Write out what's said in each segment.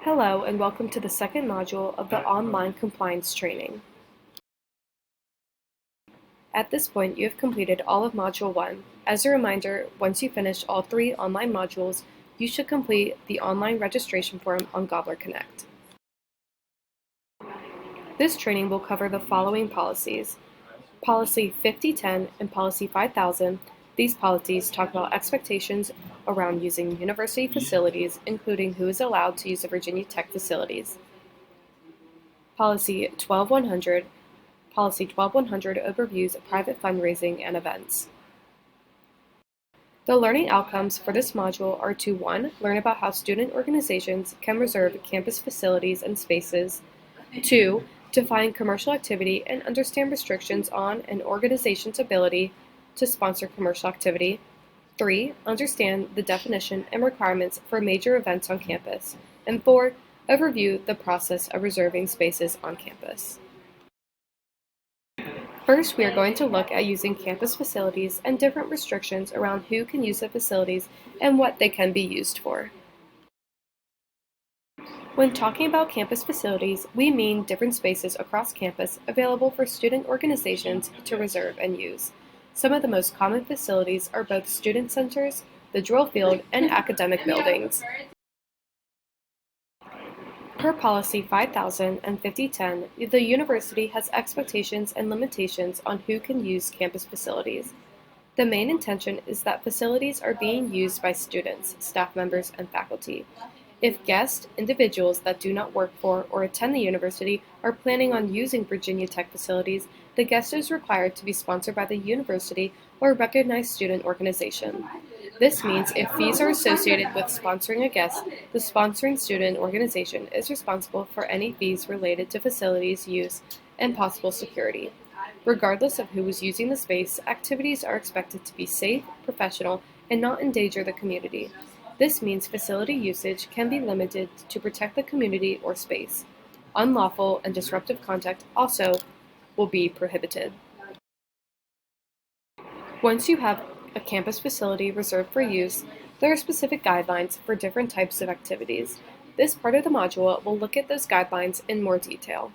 Hello and welcome to the second module of the online compliance training. At this point, you have completed all of Module 1. As a reminder, once you finish all 3 online modules, you should complete the online registration form on Gobbler Connect. This training will cover the following policies: Policy 5010 and Policy 5000. These policies talk about expectations around using university facilities, including who is allowed to use the Virginia Tech facilities. Policy 12100. Policy 12100 overviews private fundraising and events. The learning outcomes for this module are to 1. Learn about how student organizations can reserve campus facilities and spaces. 2. Define commercial activity and understand restrictions on an organization's ability to sponsor commercial activity. 3. Understand the definition and requirements for major events on campus. And 4. Overview the process of reserving spaces on campus. First, we are going to look at using campus facilities and different restrictions around who can use the facilities and what they can be used for. When talking about campus facilities, we mean different spaces across campus available for student organizations to reserve and use. Some of the most common facilities are both student centers, the drill field, and academic buildings. Per Policy 5000 and 5010, the university has expectations and limitations on who can use campus facilities. The main intention is that facilities are being used by students, staff members, and faculty. If guests, individuals that do not work for or attend the university, are planning on using Virginia Tech facilities, the guest is required to be sponsored by the university or a recognized student organization. This means if fees are associated with sponsoring a guest, the sponsoring student organization is responsible for any fees related to facilities use and possible security. Regardless of who is using the space, activities are expected to be safe, professional, and not endanger the community. This means facility usage can be limited to protect the community or space. Unlawful and disruptive conduct also will be prohibited. Once you have a campus facility reserved for use, there are specific guidelines for different types of activities. This part of the module will look at those guidelines in more detail.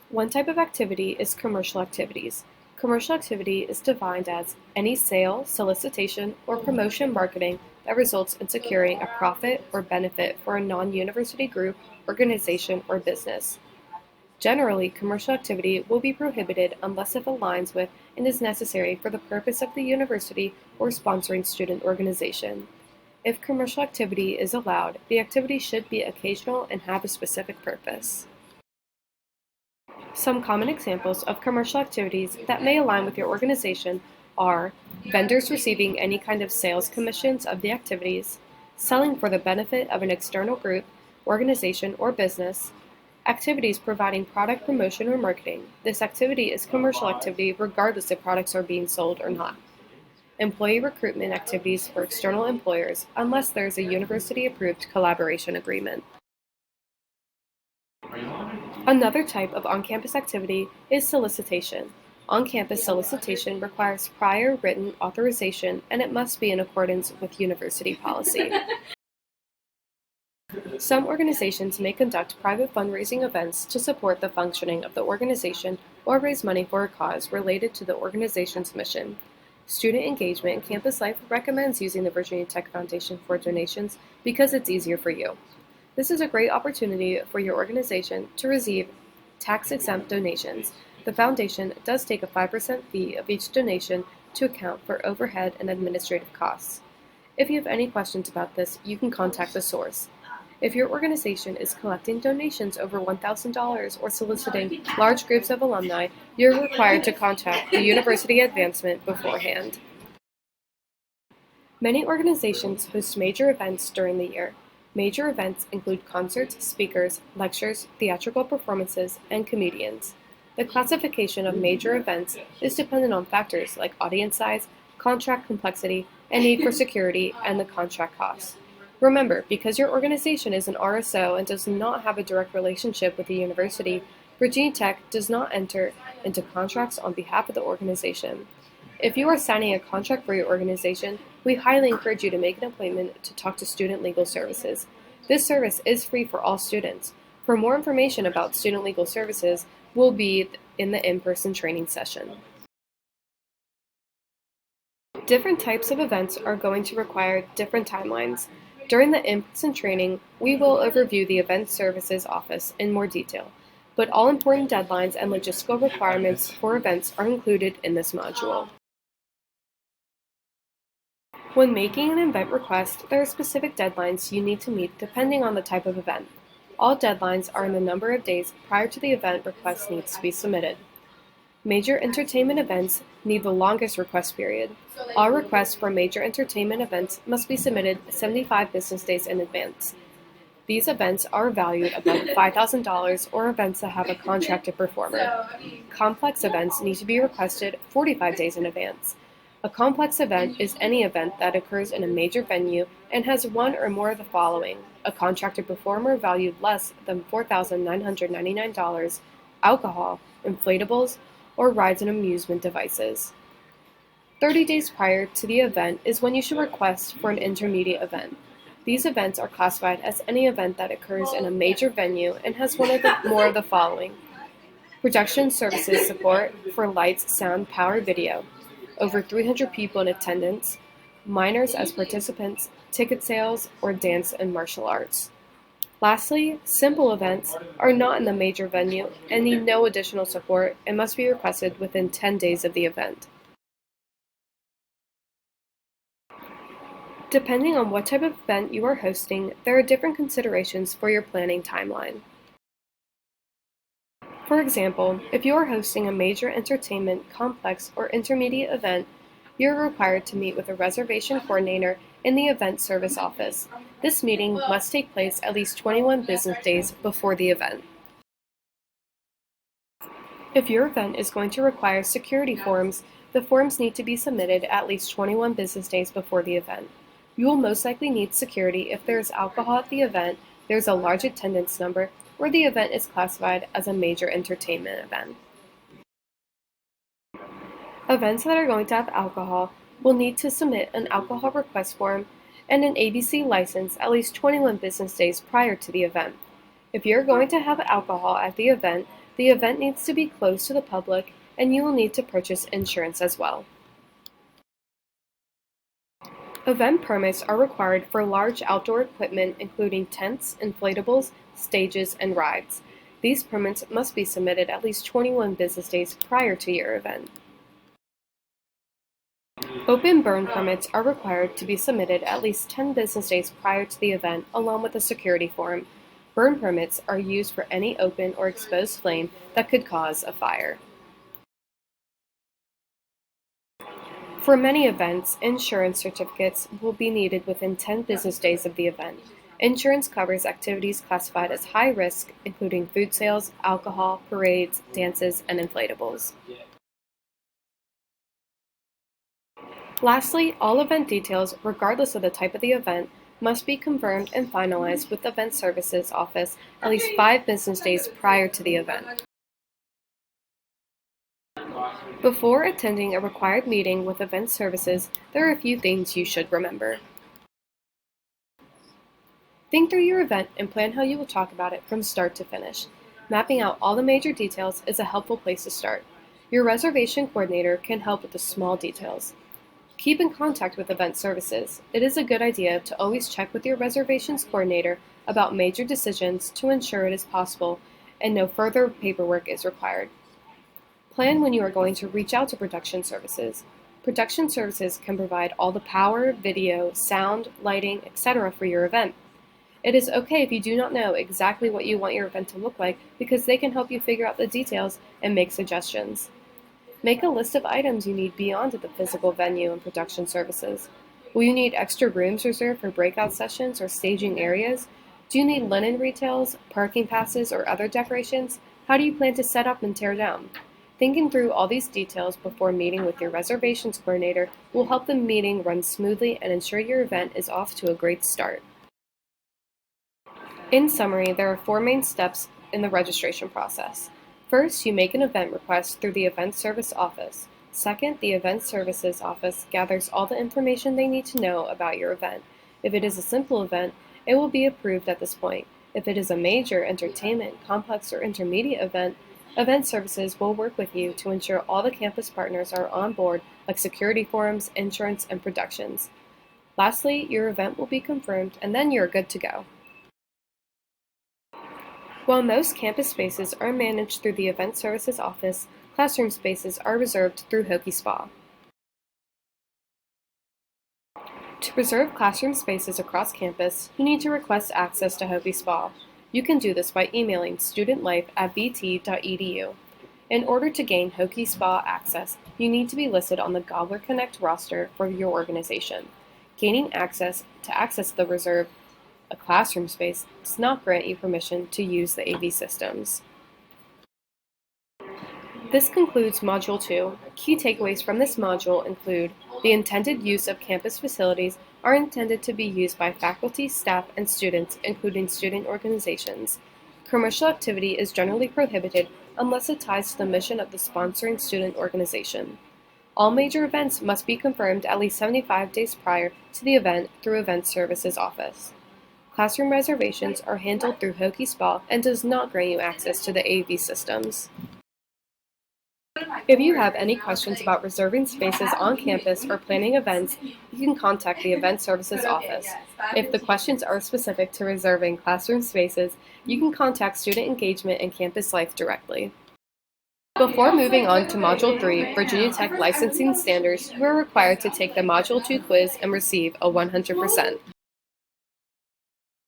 One type of activity is commercial activities. Commercial activity is defined as any sale, solicitation, or promotion marketing that results in securing a profit or benefit for a non-university group, organization, or business. Generally, commercial activity will be prohibited unless it aligns with and is necessary for the purpose of the university or sponsoring student organization. If commercial activity is allowed, the activity should be occasional and have a specific purpose. Some common examples of commercial activities that may align with your organization are vendors receiving any kind of sales commissions of the activities, selling for the benefit of an external group, organization, or business, activities providing product promotion or marketing. This activity is commercial activity regardless if products are being sold or not. Employee recruitment activities for external employers unless there is a university-approved collaboration agreement. Another type of on-campus activity is solicitation. On-campus solicitation requires prior written authorization, and it must be in accordance with university policy. Some organizations may conduct private fundraising events to support the functioning of the organization or raise money for a cause related to the organization's mission. Student engagement in campus life recommends using the Virginia Tech Foundation for donations because it's easier for you. This is a great opportunity for your organization to receive tax-exempt donations. The foundation does take a 5% fee of each donation to account for overhead and administrative costs. If you have any questions about this, you can contact the source. If your organization is collecting donations over $1,000 or soliciting large groups of alumni, you're required to contact the University Advancement beforehand. Many organizations host major events during the year. Major events include concerts, speakers, lectures, theatrical performances, and comedians. The classification of major events is dependent on factors like audience size, contract complexity, and need for security, and the contract costs. Remember, because your organization is an RSO and does not have a direct relationship with the university, Virginia Tech does not enter into contracts on behalf of the organization. If you are signing a contract for your organization, we highly encourage you to make an appointment to talk to Student Legal Services. This service is free for all students. For more information about Student Legal Services, we'll be in the in-person training session. Different types of events are going to require different timelines. During the in-person training, we will overview the Event Services Office in more detail, but all important deadlines and logistical requirements for events are included in this module. When making an event request, there are specific deadlines you need to meet depending on the type of event. All deadlines are in the number of days prior to the event request needs to be submitted. Major entertainment events need the longest request period. All requests for major entertainment events must be submitted 75 business days in advance. These events are valued above $5,000 or events that have a contracted performer. Complex events need to be requested 45 days in advance. A complex event is any event that occurs in a major venue and has one or more of the following: a contracted performer valued less than $4,999, alcohol, inflatables, or rides and amusement devices. 30 days prior to the event is when you should request for an intermediate event. These events are classified as any event that occurs in a major venue and has one or more of the following: production services support for lights, sound, power, video, over 300 people in attendance, minors as participants, ticket sales, or dance and martial arts. Lastly, simple events are not in the major venue and need no additional support and must be requested within 10 days of the event. Depending on what type of event you are hosting, there are different considerations for your planning timeline. For example, if you are hosting a major entertainment, complex, or intermediate event, you are required to meet with a reservation coordinator in the event service office. This meeting must take place at least 21 business days before the event. If your event is going to require security forms, the forms need to be submitted at least 21 business days before the event. You will most likely need security if there is alcohol at the event, there is a large attendance number, or the event is classified as a major entertainment event. Events that are going to have alcohol will need to submit an alcohol request form and an ABC license at least 21 business days prior to the event. If you're going to have alcohol at the event needs to be closed to the public, and you will need to purchase insurance as well. Event permits are required for large outdoor equipment including tents, inflatables, stages, and rides. These permits must be submitted at least 21 business days prior to your event. Open burn permits are required to be submitted at least 10 business days prior to the event along with a security form. Burn permits are used for any open or exposed flame that could cause a fire. For many events, insurance certificates will be needed within 10 business days of the event. Insurance covers activities classified as high risk, including food sales, alcohol, parades, dances, and inflatables. Lastly, all event details, regardless of the type of the event, must be confirmed and finalized with the Event Services Office at least 5 business days prior to the event. Before attending a required meeting with Event Services, there are a few things you should remember. Think through your event and plan how you will talk about it from start to finish. Mapping out all the major details is a helpful place to start. Your reservation coordinator can help with the small details. Keep in contact with Event Services. It is a good idea to always check with your reservations coordinator about major decisions to ensure it is possible and no further paperwork is required. Plan when you are going to reach out to Production Services. Production Services can provide all the power, video, sound, lighting, etc. for your event. It is okay if you do not know exactly what you want your event to look like because they can help you figure out the details and make suggestions. Make a list of items you need beyond the physical venue and production services. Will you need extra rooms reserved for breakout sessions or staging areas? Do you need linen retails, parking passes, or other decorations? How do you plan to set up and tear down? Thinking through all these details before meeting with your reservations coordinator will help the meeting run smoothly and ensure your event is off to a great start. In summary, there are 4 main steps in the registration process. First, you make an event request through the Event Service Office. Second, the Event Services Office gathers all the information they need to know about your event. If it is a simple event, it will be approved at this point. If it is a major entertainment, complex, or intermediate event, Event Services will work with you to ensure all the campus partners are on board, like security forums, insurance, and productions. Lastly, your event will be confirmed, and then you're good to go. While most campus spaces are managed through the Event Services Office, classroom spaces are reserved through Hokie Spa. To reserve classroom spaces across campus, you need to request access to Hokie Spa. You can do this by emailing studentlife@vt.edu. In order to gain Hokie Spa access, you need to be listed on the Gobbler Connect roster for your organization. Gaining access the reserve a classroom space does not grant you permission to use the AV systems. This concludes Module 2. Key takeaways from this module include the intended use of campus facilities are intended to be used by faculty, staff, and students, including student organizations. Commercial activity is generally prohibited unless it ties to the mission of the sponsoring student organization. All major events must be confirmed at least 75 days prior to the event through Event Services Office. Classroom reservations are handled through Hokie Spa and does not grant you access to the AV systems. If you have any questions about reserving spaces on campus or planning events, you can contact the Event Services Office. If the questions are specific to reserving classroom spaces, you can contact Student Engagement and Campus Life directly. Before moving on to Module 3, Virginia Tech Licensing Standards, you are required to take the Module 2 quiz and receive a 100%.